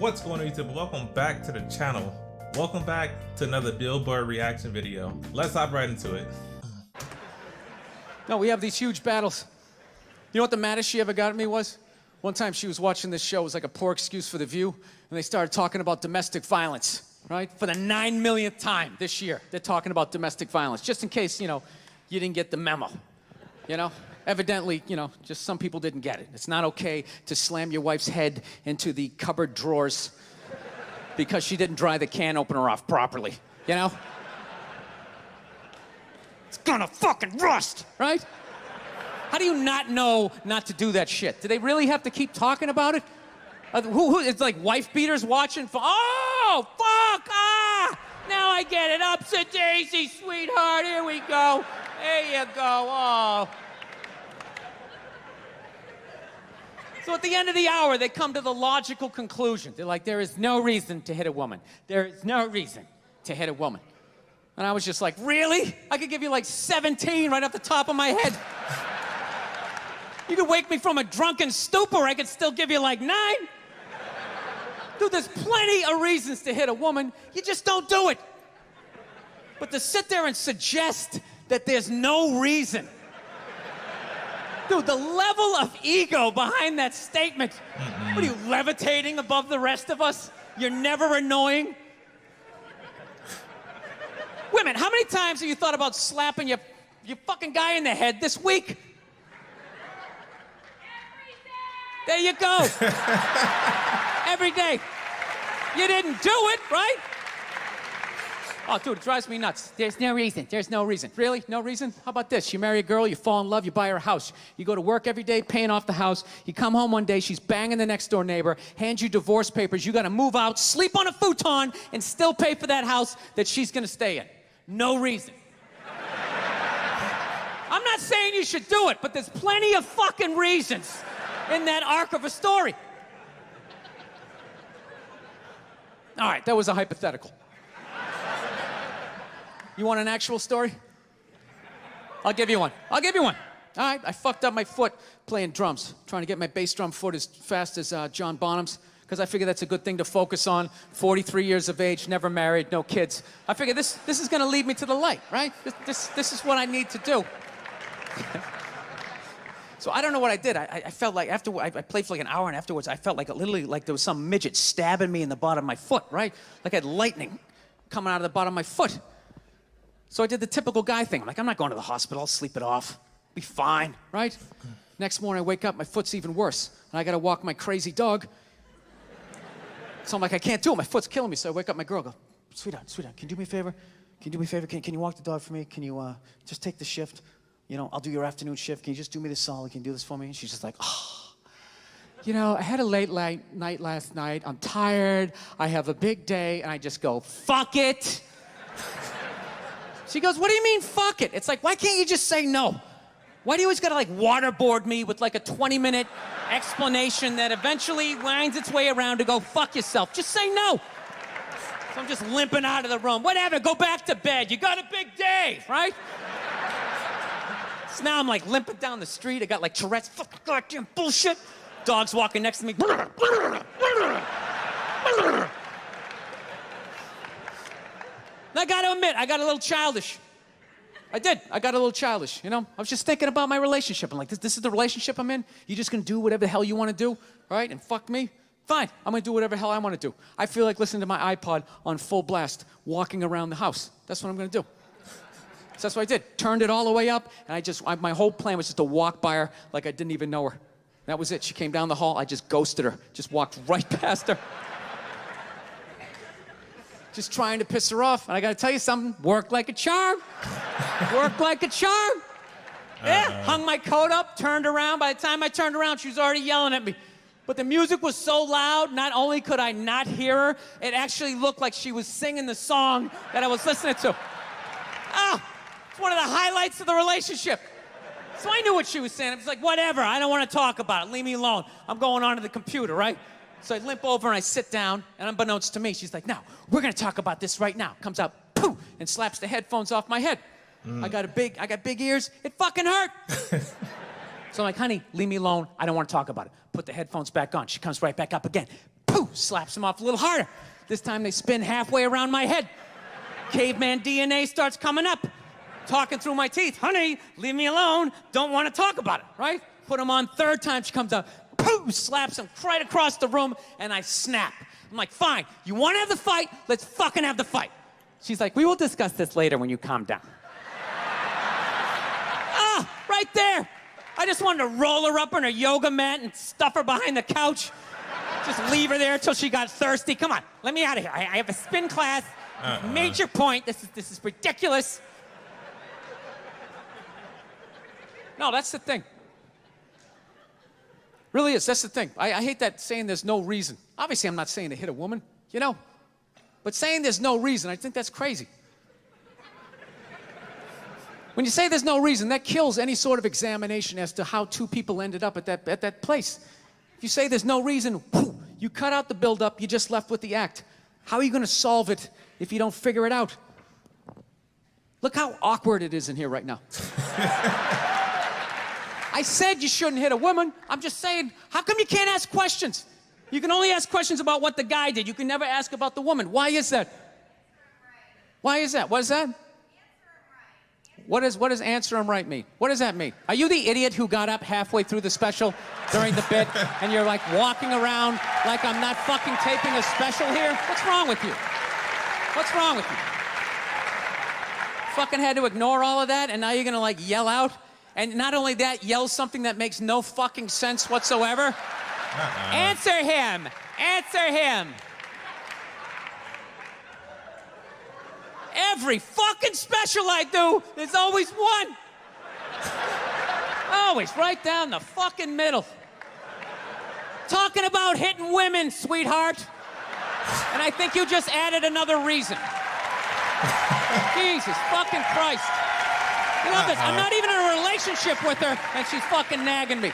What's going on, YouTube? Welcome back to the channel. Welcome back to another Bill Burr reaction video. Let's hop right into it. No, we have these huge battles. You know what the maddest she ever got at me was? One time she was watching this show, it was like a poor excuse for The View, and they started talking about domestic violence, right? For the 9 millionth time this year, they're talking about domestic violence, just in case, you didn't get the memo, Evidently, just some people didn't get it. It's not okay to slam your wife's head into the cupboard drawers because she didn't dry the can opener off properly, It's gonna fucking rust, right? How do you not know not to do that shit? Do they really have to keep talking about it? It's like wife beaters watching for, oh, fuck, now I get it, upsy-daisy, sweetheart, here we go. There you go, oh. So at the end of the hour, they come to the logical conclusion. They're like, there is no reason to hit a woman. There is no reason to hit a woman. And I was just like, really? I could give you like 17 right off the top of my head. You could wake me from a drunken stupor, I could still give you like 9. Dude, there's plenty of reasons to hit a woman. You just don't do it. But to sit there and suggest that there's no reason. Dude, the level of ego behind that statement. What are you, levitating above the rest of us? You're never annoying? Women, how many times have you thought about slapping your fucking guy in the head this week? There you go. Every day. You didn't do it, right? Oh, dude, it drives me nuts. There's no reason. There's no reason. Really? No reason? How about this? You marry a girl, you fall in love, you buy her a house. You go to work every day, paying off the house. You come home one day, she's banging the next door neighbor, hands you divorce papers. You got to move out, sleep on a futon, and still pay for that house that she's going to stay in. No reason. I'm not saying you should do it, but there's plenty of fucking reasons in that arc of a story. All right, that was a hypothetical. You want an actual story? I'll give you one. All right, I fucked up my foot playing drums, trying to get my bass drum foot as fast as John Bonham's, because I figure that's a good thing to focus on. 43 years of age, never married, no kids. I figure this is gonna lead me to the light, right? This is what I need to do. So I don't know what I did. I felt like after I played for like an hour, and afterwards I felt like literally like there was some midget stabbing me in the bottom of my foot, right? Like I had lightning coming out of the bottom of my foot. So I did the typical guy thing. I'm like, I'm not going to the hospital. I'll sleep it off. Be fine, right? Next morning I wake up, my foot's even worse, and I got to walk my crazy dog. So I'm like, I can't do it. My foot's killing me. So I wake up my girl, go, sweetheart, can you do me a favor? Can you do me a favor? Can you walk the dog for me? Can you just take the shift? I'll do your afternoon shift. Can you just do me this solid? Can you do this for me? And she's just like, oh. I had a late night last night. I'm tired. I have a big day. And I just go, fuck it. She goes, what do you mean, fuck it? It's like, why can't you just say no? Why do you always gotta like waterboard me with like a 20-minute explanation that eventually winds its way around to go, fuck yourself? Just say no. So I'm just limping out of the room. Whatever, go back to bed. You got a big day, right? So now I'm like limping down the street. I got like Tourette's, fucking goddamn bullshit. Dog's walking next to me. And I gotta admit, I got a little childish. I did. I got a little childish, I was just thinking about my relationship. I'm like, this is the relationship I'm in? You just gonna do whatever the hell you wanna do, right? And fuck me? Fine, I'm gonna do whatever the hell I wanna do. I feel like listening to my iPod on full blast, walking around the house. That's what I'm gonna do. So that's what I did. Turned it all the way up, and my whole plan was just to walk by her like I didn't even know her. That was it. She came down the hall, I just ghosted her. Just walked right past her. Just trying to piss her off. And I gotta tell you something, worked like a charm. Worked like a charm. Yeah, hung my coat up, turned around. By the time I turned around, she was already yelling at me. But the music was so loud, not only could I not hear her, it actually looked like she was singing the song that I was listening to. It's one of the highlights of the relationship. So I knew what she was saying. I was like, whatever, I don't want to talk about it. Leave me alone. I'm going onto the computer, right? So I limp over and I sit down, and unbeknownst to me, she's like, no, we're gonna talk about this right now. Comes out, poof, and slaps the headphones off my head. I got big ears, it fucking hurt. So I'm like, honey, leave me alone. I don't want to talk about it. Put the headphones back on. She comes right back up again. Poof! slaps him off a little harder. This time they spin halfway around my head. Caveman DNA starts coming up. Talking through my teeth. Honey, leave me alone. Don't want to talk about it, right? Put him on. Third time she comes out. Pooh, slaps him right across the room, and I snap. I'm like, fine, you want to have the fight? Let's fucking have the fight. She's like, we will discuss this later when you calm down. Ah, right there. I just wanted to roll her up on her yoga mat and stuff her behind the couch. Just leave her there until she got thirsty. Come on, let me out of here. I have a spin class. Made your point. This is ridiculous. No, that's the thing. Really is, that's the thing. I hate that saying there's no reason. Obviously, I'm not saying to hit a woman, you know? But saying there's no reason, I think that's crazy. When you say there's no reason, that kills any sort of examination as to how two people ended up at that place. If you say there's no reason, whoo, you cut out the build-up, you're just left with the act. How are you going to solve it if you don't figure it out? Look how awkward it is in here right now. I said you shouldn't hit a woman. I'm just saying, how come you can't ask questions? You can only ask questions about what the guy did. You can never ask about the woman. Why is that? Why is that? What is that? What does answer him right mean? What does that mean? Are you the idiot who got up halfway through the special during the bit and you're like walking around like I'm not fucking taping a special here? What's wrong with you? What's wrong with you? Fucking had to ignore all of that and now you're gonna like yell out? And not only that, yell something that makes no fucking sense whatsoever. Answer him! Answer him! Every fucking special I do, there's always one. Always right down the fucking middle. Talking about hitting women, sweetheart. And I think you just added another reason. Jesus fucking Christ. You know this, I'm not even in a relationship with her, and she's fucking nagging me.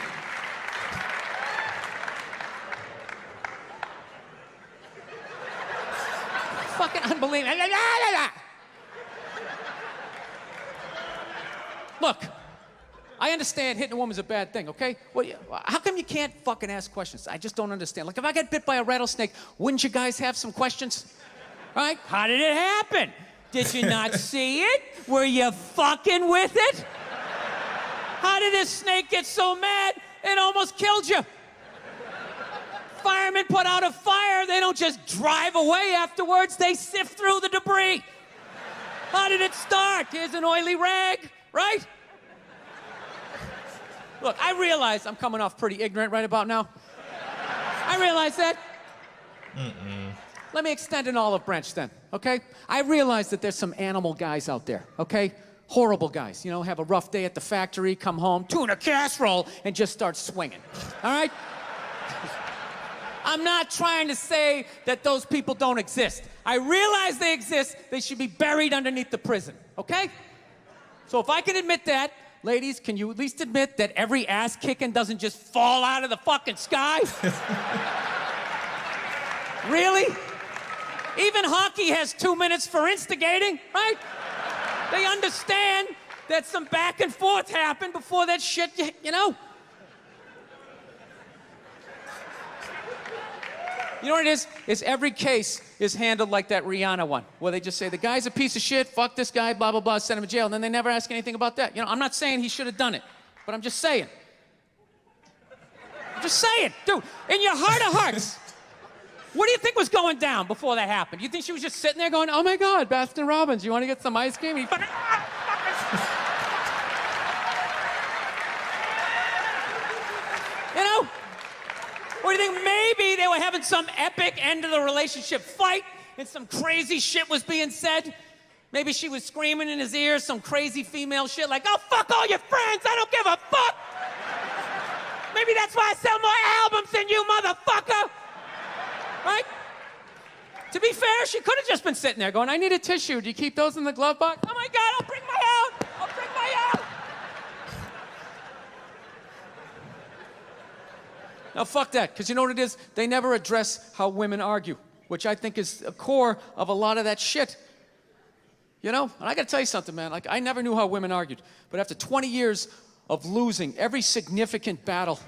Fucking unbelievable. Look, I understand hitting a woman's a bad thing, okay? Well, how come you can't fucking ask questions? I just don't understand. Like, if I get bit by a rattlesnake, wouldn't you guys have some questions? Right? How did it happen? Did you not see it? Were you fucking with it? How did this snake get so mad it almost killed you? Firemen put out a fire, they don't just drive away afterwards, they sift through the debris. How did it start? Here's an oily rag, right? Look, I realize I'm coming off pretty ignorant right about now. I realize that. Let me extend an olive branch then, okay? I realize that there's some animal guys out there, okay? Horrible guys, you know, have a rough day at the factory, come home, tuna casserole, and just start swinging, all right? I'm not trying to say that those people don't exist. I realize they exist, they should be buried underneath the prison, okay? So if I can admit that, ladies, can you at least admit that every ass kicking doesn't just fall out of the fucking sky? Really? Even hockey has 2 minutes for instigating, right? They understand that some back and forth happened before that shit, you know? You know what it is? Is every case is handled like that Rihanna one, where they just say, the guy's a piece of shit, fuck this guy, blah, blah, blah, send him to jail, and then they never ask anything about that. You know, I'm not saying he should have done it, but I'm just saying. I'm just saying, dude, in your heart of hearts, what do you think was going down before that happened? You think she was just sitting there going, oh my God, Baskin Robbins, you want to get some ice cream? You know? Or do you think maybe they were having some epic end of the relationship fight and some crazy shit was being said? Maybe she was screaming in his ear some crazy female shit like, oh, fuck all your friends, I don't give a fuck. Maybe that's why I sell more albums than you, motherfucker. Right? To be fair, she could have just been sitting there going, I need a tissue. Do you keep those in the glove box? Oh my God, I'll bring my own. I'll bring my own. Now, fuck that, because you know what it is? They never address how women argue, which I think is a core of a lot of that shit. You know? And I gotta tell you something, man. Like, I never knew how women argued, but after 20 years of losing every significant battle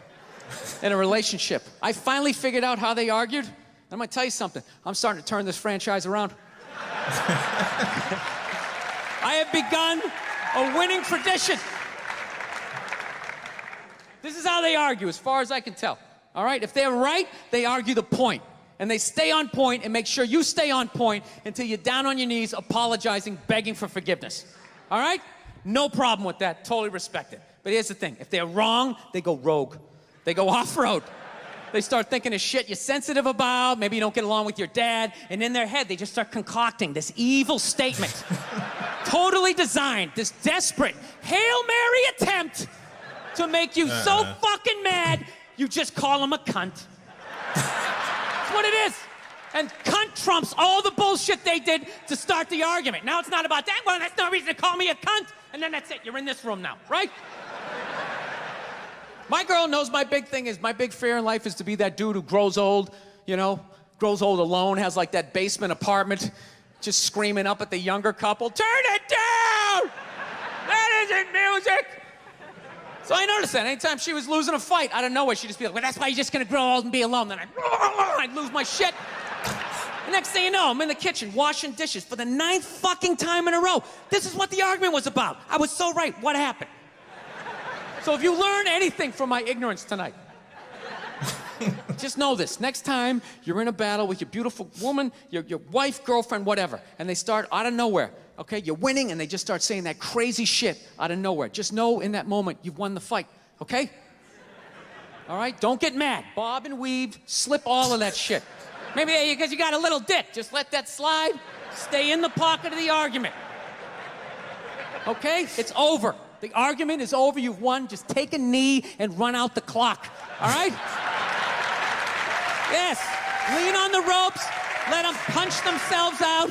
in a relationship, I finally figured out how they argued. I'm gonna tell you something. I'm starting to turn this franchise around. I have begun a winning tradition. This is how they argue, as far as I can tell. All right? If they're right, they argue the point. And they stay on point and make sure you stay on point until you're down on your knees, apologizing, begging for forgiveness. All right? No problem with that. Totally respect it. But here's the thing. If they're wrong, they go rogue. They go off-road. They start thinking of shit you're sensitive about. Maybe you don't get along with your dad. And in their head, they just start concocting this evil statement. Totally designed, this desperate Hail Mary attempt to make you so fucking mad, you just call him a cunt. That's what it is. And cunt trumps all the bullshit they did to start the argument. Now it's not about that. Well, that's no reason to call me a cunt. And then that's it. You're in this room now, right? My girl knows my big thing is, my big fear in life is to be that dude who grows old, you know, grows old alone, has like that basement apartment, just screaming up at the younger couple, turn it down! That isn't music! So I noticed that anytime she was losing a fight, out of nowhere, she'd just be like, well, that's why you're just gonna grow old and be alone. Then I'd lose my shit. The next thing you know, I'm in the kitchen washing dishes for the 9th fucking time in a row. This is what the argument was about. I was so right. What happened? So if you learn anything from my ignorance tonight, just know this. Next time you're in a battle with your beautiful woman, your wife, girlfriend, whatever, and they start out of nowhere, okay? You're winning, and they just start saying that crazy shit out of nowhere. Just know in that moment you've won the fight, okay? All right? Don't get mad. Bob and weave, slip all of that shit. Maybe because you got a little dick. Just let that slide. Stay in the pocket of the argument. Okay? It's over. The argument is over. You've won. Just take a knee and run out the clock. All right? Yes. Lean on the ropes. Let them punch themselves out.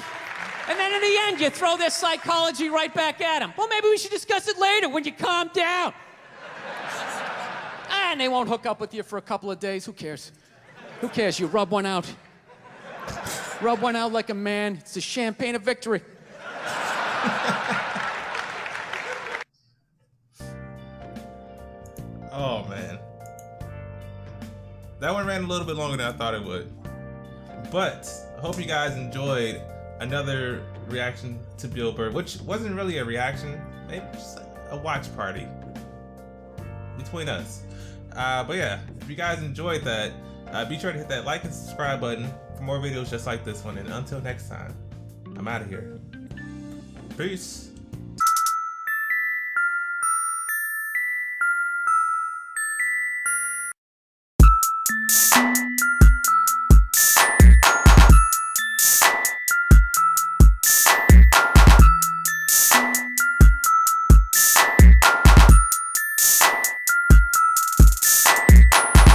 And then in the end, you throw their psychology right back at them. Well, maybe we should discuss it later when you calm down. And they won't hook up with you for a couple of days. Who cares? Who cares? You rub one out. Rub one out like a man. It's the champagne of victory. Oh, man. That one ran a little bit longer than I thought it would. But I hope you guys enjoyed another reaction to Bill Burr, which wasn't really a reaction, maybe just a watch party between us. But yeah, if you guys enjoyed that, be sure to hit that like and subscribe button for more videos just like this one. And until next time, I'm out of here. Peace.